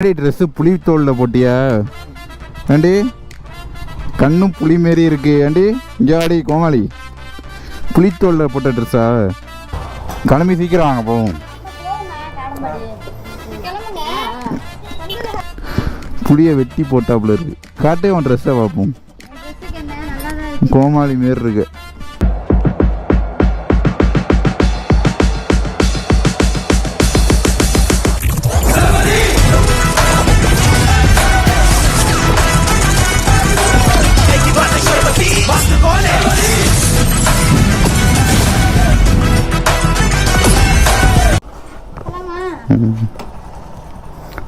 Dress புளி தோலில் போட்டியா ஏண்டி? கண்ணும் புளி மாரி இருக்கு ஏண்டி? இங்கே ஆடி கோமாளி, புளித்தோலில் போட்ட ட்ரெஸ்ஸா? கிளம்பி சீக்கிரம் வாங்க போவோம். புளியை வெட்டி போட்டாப்புல இருக்கு. காட்டே உன் ட்ரெஸ்ஸை பார்ப்போம். கோமாளி மாரி இருக்கு.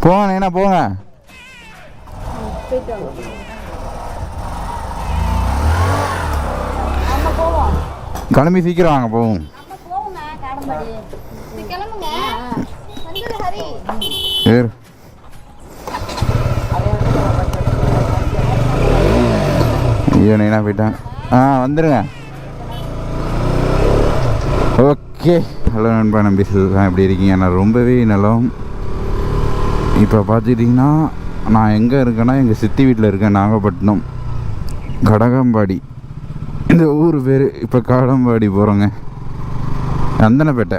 போங்க என்ன போங்க, கிளம்பி சீக்கிரம் வாங்க போவோம். ஐயோ நைனா போயிட்டான். வந்துடுங்க. ஓகே, ஹலோ நண்பா, நம்பி சொல்லலாம். எப்படி இருக்கீங்க? நான் ரொம்பவே நலம். இப்போ பார்த்துக்கிட்டிங்கன்னா நான் எங்கே இருக்கேன்னா எங்கள் சித்தி வீட்டில் இருக்கேன். நாகப்பட்டினம் கடகம்பாடி இந்த ஊர் பேர். இப்போ கடகம்பாடி போகிறோங்க. அந்தனப்பேட்டை.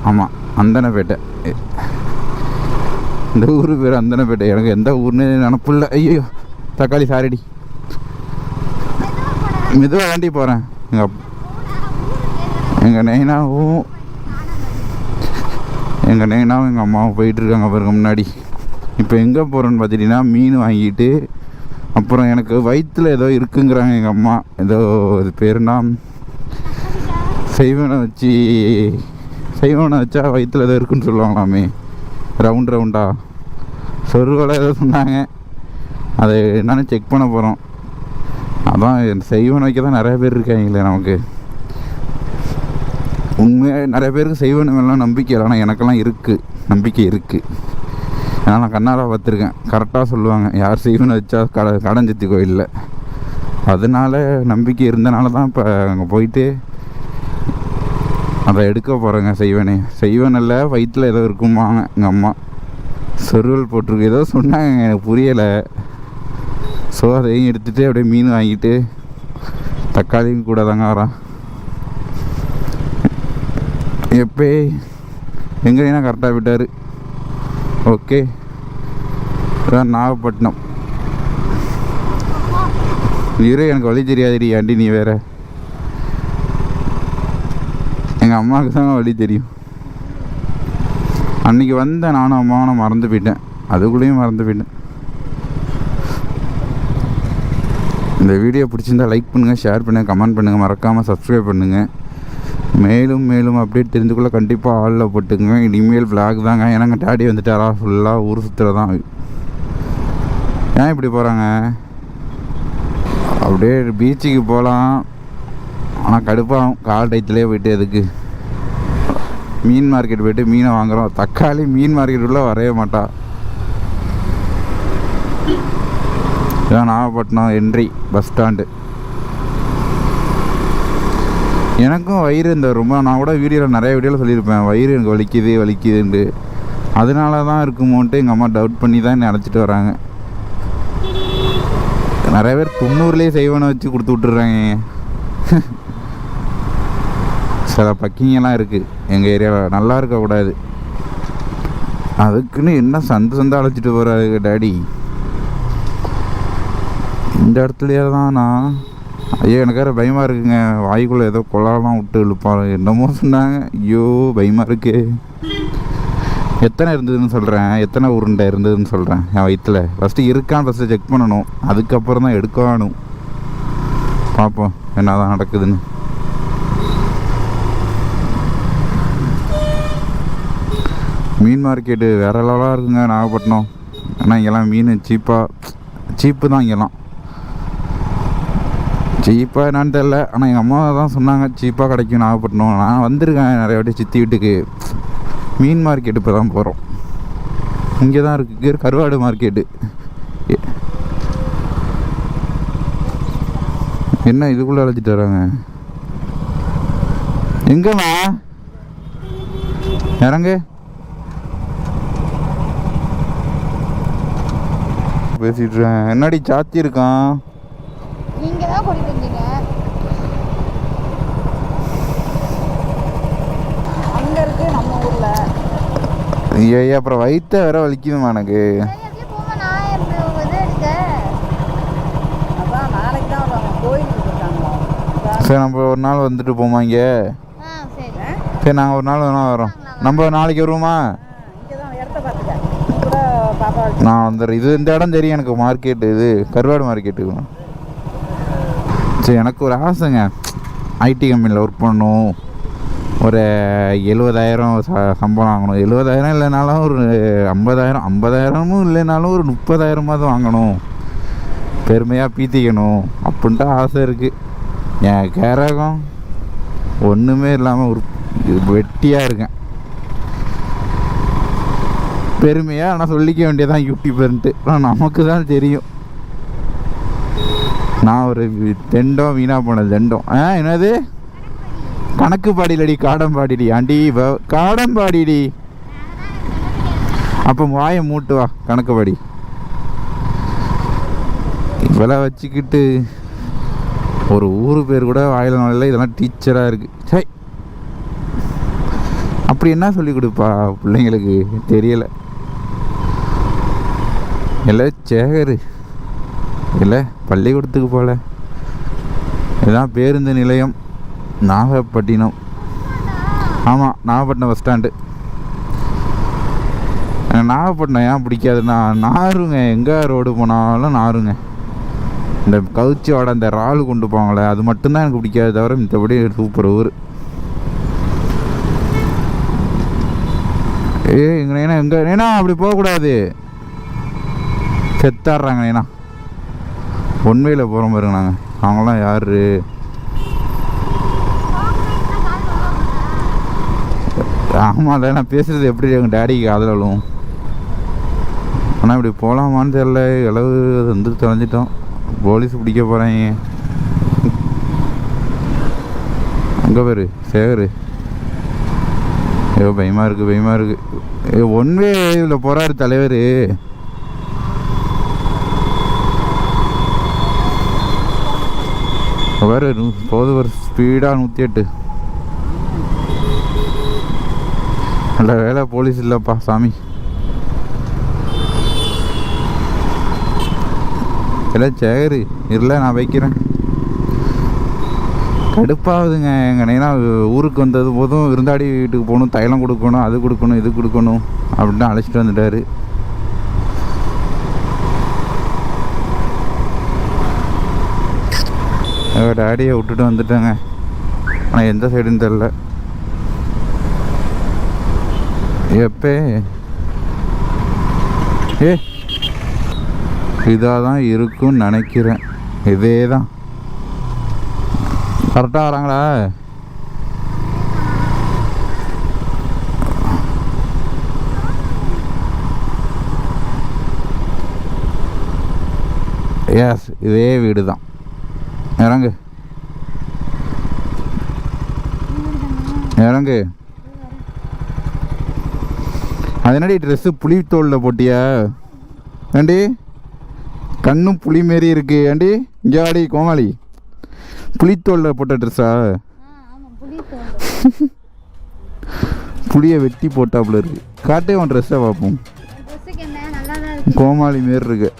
ஆமாம், அந்தனப்பேட்டை. இந்த ஊர் பேர் அந்தனப்பேட்டை. எனக்கு எந்த ஊர்னு நினப்பு இல்லை. ஐயோ தக்காளி சாரிடி. மெதுவாக வேண்டி போகிறேன். எங்கள் நைனாவும் எங்கள் அம்மாவும் போயிட்டுருக்காங்க பாருங்க முன்னாடி. இப்போ எங்கே போகிறோன்னு பார்த்துட்டிங்கன்னா மீன் வாங்கிட்டு, அப்புறம் எனக்கு வயிற்றில் ஏதோ இருக்குங்கிறாங்க எங்கள் அம்மா. ஏதோ இது பேருனா செய்வனை வச்சா வயிற்றில் ஏதோ இருக்குன்னு சொல்லுவாங்களாமே. ரவுண்டா சொருவலை ஏதோ சொன்னாங்க. அதை என்னென்னு செக் பண்ண போகிறோம். அதான் செய்வனை வைக்க தான் நிறைய பேர் இருக்காங்களே நமக்கு. உண்மையாக நிறைய பேருக்கு செய்வனெல்லாம் நம்பிக்கை இல்லை. ஆனால் எனக்கெல்லாம் இருக்குது, நம்பிக்கை இருக்குது. ஏன்னா நான் கண்ணால் பார்த்துருக்கேன். கரெக்டாக சொல்லுவாங்க யார் செய்வனை வச்சா கடஞ்சத்தி கோயிலில். அதனால் நம்பிக்கை இருந்தனால தான் இப்போ அங்கே போயிட்டு அதை எடுக்க போகிறேங்க. செய்வனில் வயிற்றில் ஏதோ இருக்குமாங்க எங்கள் அம்மா. சொருவல் போட்டிருக்கு ஏதோ சொன்னாங்க, எனக்கு புரியலை. ஸோ அதையும் எடுத்துகிட்டு அப்படியே மீன் வாங்கிட்டு தக்காளியும் கூட தாங்க வரான். எப்போ எங்கன்னா கரெக்டாக விட்டார். ஓகே, நாகப்பட்டினம். எனக்கு வழி தெரியாதுடி ஆண்டி, நீ வேற. எங்கள் அம்மாவுக்கு தான் வழி தெரியும். அன்றைக்கி வந்தேன் நானும் அம்மாவும், நான் மறந்து போயிட்டேன். அதுக்குள்ளேயும் மறந்து போயிட்டேன். இந்த வீடியோ பிடிச்சிருந்தா லைக் பண்ணுங்கள், ஷேர் பண்ணுங்கள், கமெண்ட் பண்ணுங்கள், மறக்காமல் சப்ஸ்கிரைப் பண்ணுங்கள். மேலும் அப்டேட் தெரிஞ்சுக்குள்ள கண்டிப்பாக ஆளில் போட்டுங்க. இனிமேல் விளாக் தாங்க. ஏன்னாங்க டேடி வந்துட்டாரா, ஃபுல்லாக ஊர் சுற்றுல தான். ஏன் இப்படி போகிறாங்க? அப்படியே பீச்சுக்கு போகலாம், ஆனால் கடுப்பாகும். கால் டயத்துலேயே போய்ட்டு எதுக்கு மீன் மார்க்கெட் போய்ட்டு மீனை வாங்குகிறோம். தக்காளி மீன் மார்க்கெட்டுக்குள்ளே வரவே மாட்டா. இதான் நாகப்பட்டினம் என்ட்ரி பஸ் ஸ்டாண்டு. எனக்கும் வயிறு இந்த ரொம்ப, நான் கூட நிறைய வீடியோவில் சொல்லியிருப்பேன், வயிறு எனக்கு வலிக்குதுன்ட்டு. அதனால தான் இருக்குமோன்ட்டு எங்கள் அம்மா டவுட் பண்ணி தான் என்னை அழைச்சிட்டு வராங்க. நிறைய பேர் 90லேயே செய்வனை வச்சு கொடுத்து விட்டுறாங்க. சில பக்கிங்கெல்லாம் இருக்குது எங்கள் ஏரியாவில், நல்லா இருக்கக்கூடாது. அதுக்குன்னு என்ன சந்தை அழைச்சிட்டு போகிறாரு டேடி. இந்த இடத்துலையே தான் நான், ஐயோ எனக்கு வேறு பயமாக இருக்குங்க. வாய்க்குள்ளே ஏதோ கொலாலாம் விட்டு இழுப்பாரு என்னமோ சொன்னாங்க. ஐயோ பயமாக இருக்கு. எத்தனை இருந்ததுன்னு சொல்கிறேன், எத்தனை உருண்டை இருந்ததுன்னு சொல்கிறேன் என் வயிற்றில். ஃபஸ்ட்டு இருக்கான்னு ஃபஸ்ட்டு செக் பண்ணணும், அதுக்கப்புறம் தான் எடுக்கணும். பார்ப்போம் என்ன தான் நடக்குதுன்னு. மீன் மார்க்கெட்டு வேறு லெவலாக இருக்குங்க நாகப்பட்டினம். ஆனால் இங்கெல்லாம் மீன் சீப்பு தான். இங்கெல்லாம் சீப்பாக என்னான்னு தெரில, ஆனால் எங்கள் அம்மா தான் சொன்னாங்க சீப்பாக கிடைக்கும் நாகப்பட்டினம். நான் வந்திருக்கேன் நிறைய வாட்டி சித்தி வீட்டுக்கு. மீன் மார்க்கெட்டு இப்போ தான் போகிறோம். இங்கே தான் இருக்குது கருவாடு மார்க்கெட்டு. என்ன இதுக்குள்ளே அழைச்சிட்டு வராங்க? எங்கம்மா இறங்கு. பேசிட்டு இருக்கேன். என்னடி சாத்தி இருக்கான்? நீங்க தான் கூட்டிட்டு வந்தீங்க. அங்க இருக்கு நம்ம ஊர்ல. ஐயா அப்புறம் வயிற்ற வேற வலிக்குதுமா எனக்கு. சரி நம்ம ஒரு நாள் வந்துட்டு போமா இங்கே. சரி நாங்கள் ஒரு நாள் வேணா வரோம். நம்ம நாளைக்கு வருவோமா? நான் வந்துடுறேன். இது இந்த இடம் தெரியும் எனக்கு. மார்க்கெட்டு இது கருவாடு மார்க்கெட்டுக்கு. சரி எனக்கு ஒரு ஆசைங்க, ஐடி கம்பெனியில் ஒர்க் பண்ணணும். ஒரு 70,000 சம்பளம் வாங்கணும். 70,000 இல்லைனாலும் ஒரு 50,000, 50,000 இல்லைனாலும் ஒரு 30,000 வாங்கணும். பெருமையாக பீத்திக்கணும் அப்படின்ட்டு ஆசை இருக்குது. என் கேரகம் ஒன்றுமே இல்லாமல் ஒரு வெட்டியாக இருக்கேன். பெருமையாக ஆனால் சொல்லிக்க வேண்டியதான் யூடியூபர்ன்ட்டு. ஆனால் நமக்கு தான் தெரியும் நான் ஒரு தெண்டம் வீணாக போன தெண்டம். என்னது கணக்கு பாடிலடி காடம்பாடிடி. ஆண்டி காடம்பாடிடி. அப்போ வாயை மூட்டு வா கணக்கு பாடி. இவளை வச்சுக்கிட்டு ஒரு ஊர் பேர் கூட வாயில நாளில் இதெல்லாம் டீச்சராக இருக்குது. சரி அப்படி என்ன சொல்லி கொடுப்பா பிள்ளைங்களுக்கு தெரியலை. இல்லை சேகரு இல்லை பள்ளிக்கூடத்துக்கு போகல. இதுதான் பேருந்து நிலையம் நாகப்பட்டினம். ஆமாம் நாகப்பட்டினம் பஸ் ஸ்டாண்டு. நாகப்பட்டினம் ஏன் பிடிக்காதுன்னா நாருங்க. எங்கே ரோடு போனாலும் நாருங்க. இந்த கவுச்சி வாடை அந்த இறால் கொண்டு போவாங்களே அது மட்டும்தான் எனக்கு பிடிக்காது. தவிர மித்தபடி சூப்பர் ஊர். எங்கண்ணா எங்கே அப்படி போகக்கூடாது. செத்தாடுறாங்க ஏன்னா ஒன்மையில் போகிறோம் பாருங்க. நாங்கள் அவங்களாம் யார்? ஆமாம்ல நான் பேசுகிறது எப்படி எங்கள் டேடிக்கு காதலும். ஆனால் இப்படி போகலாமான்னு தெரியல. இளவு வந்து தொலைஞ்சிட்டோம். போலீஸ் பிடிக்க போகிறாங்க. அங்கே பேர் சேகரு. ஐயோ பயமாக இருக்குது பயமாக இருக்குது. ஒன்வே இதில் போகிறாரு தலைவர். வேறு போது ஒரு ஸ்பீடாக 108. நல்ல வேலை போலீஸ் இல்லைப்பா சாமி. இல்லை சேகரு இல்லை நான் வைக்கிறேன். கடுப்பாகுதுங்க. எங்கன்னா ஊருக்கு வந்தது போதும் விருந்தாடி வீட்டுக்கு போகணும், தைலம் கொடுக்கணும், அது கொடுக்கணும், இது கொடுக்கணும் அப்படின்னு அழைச்சிட்டு வந்துட்டார். டேடியை விட்டுட்டு வந்துட்டேங்க. ஆனால் எந்த சைடுன்னு தெரில. எப்போ இதாக தான் இருக்குன்னு நினைக்கிறேன். இதே தான் கரெக்டாக வராங்களா? எஸ் இதே வீடு தான். இறங்கு இறங்கு. அது என்னடி ட்ரெஸ்ஸு புளி தோலில் போட்டியா? ஏண்டி கண்ணும் புளி மாரி இருக்கு. ஏண்டி இங்கே ஆடி கோமாளி புளித்தோலில் போட்ட ட்ரெஸ்ஸா? புளியை வெட்டி போட்டாப்புல இருக்கு. காட்டே உன் ட்ரெஸ்ஸை பார்ப்போம். கோமாளி மாரி இருக்கு.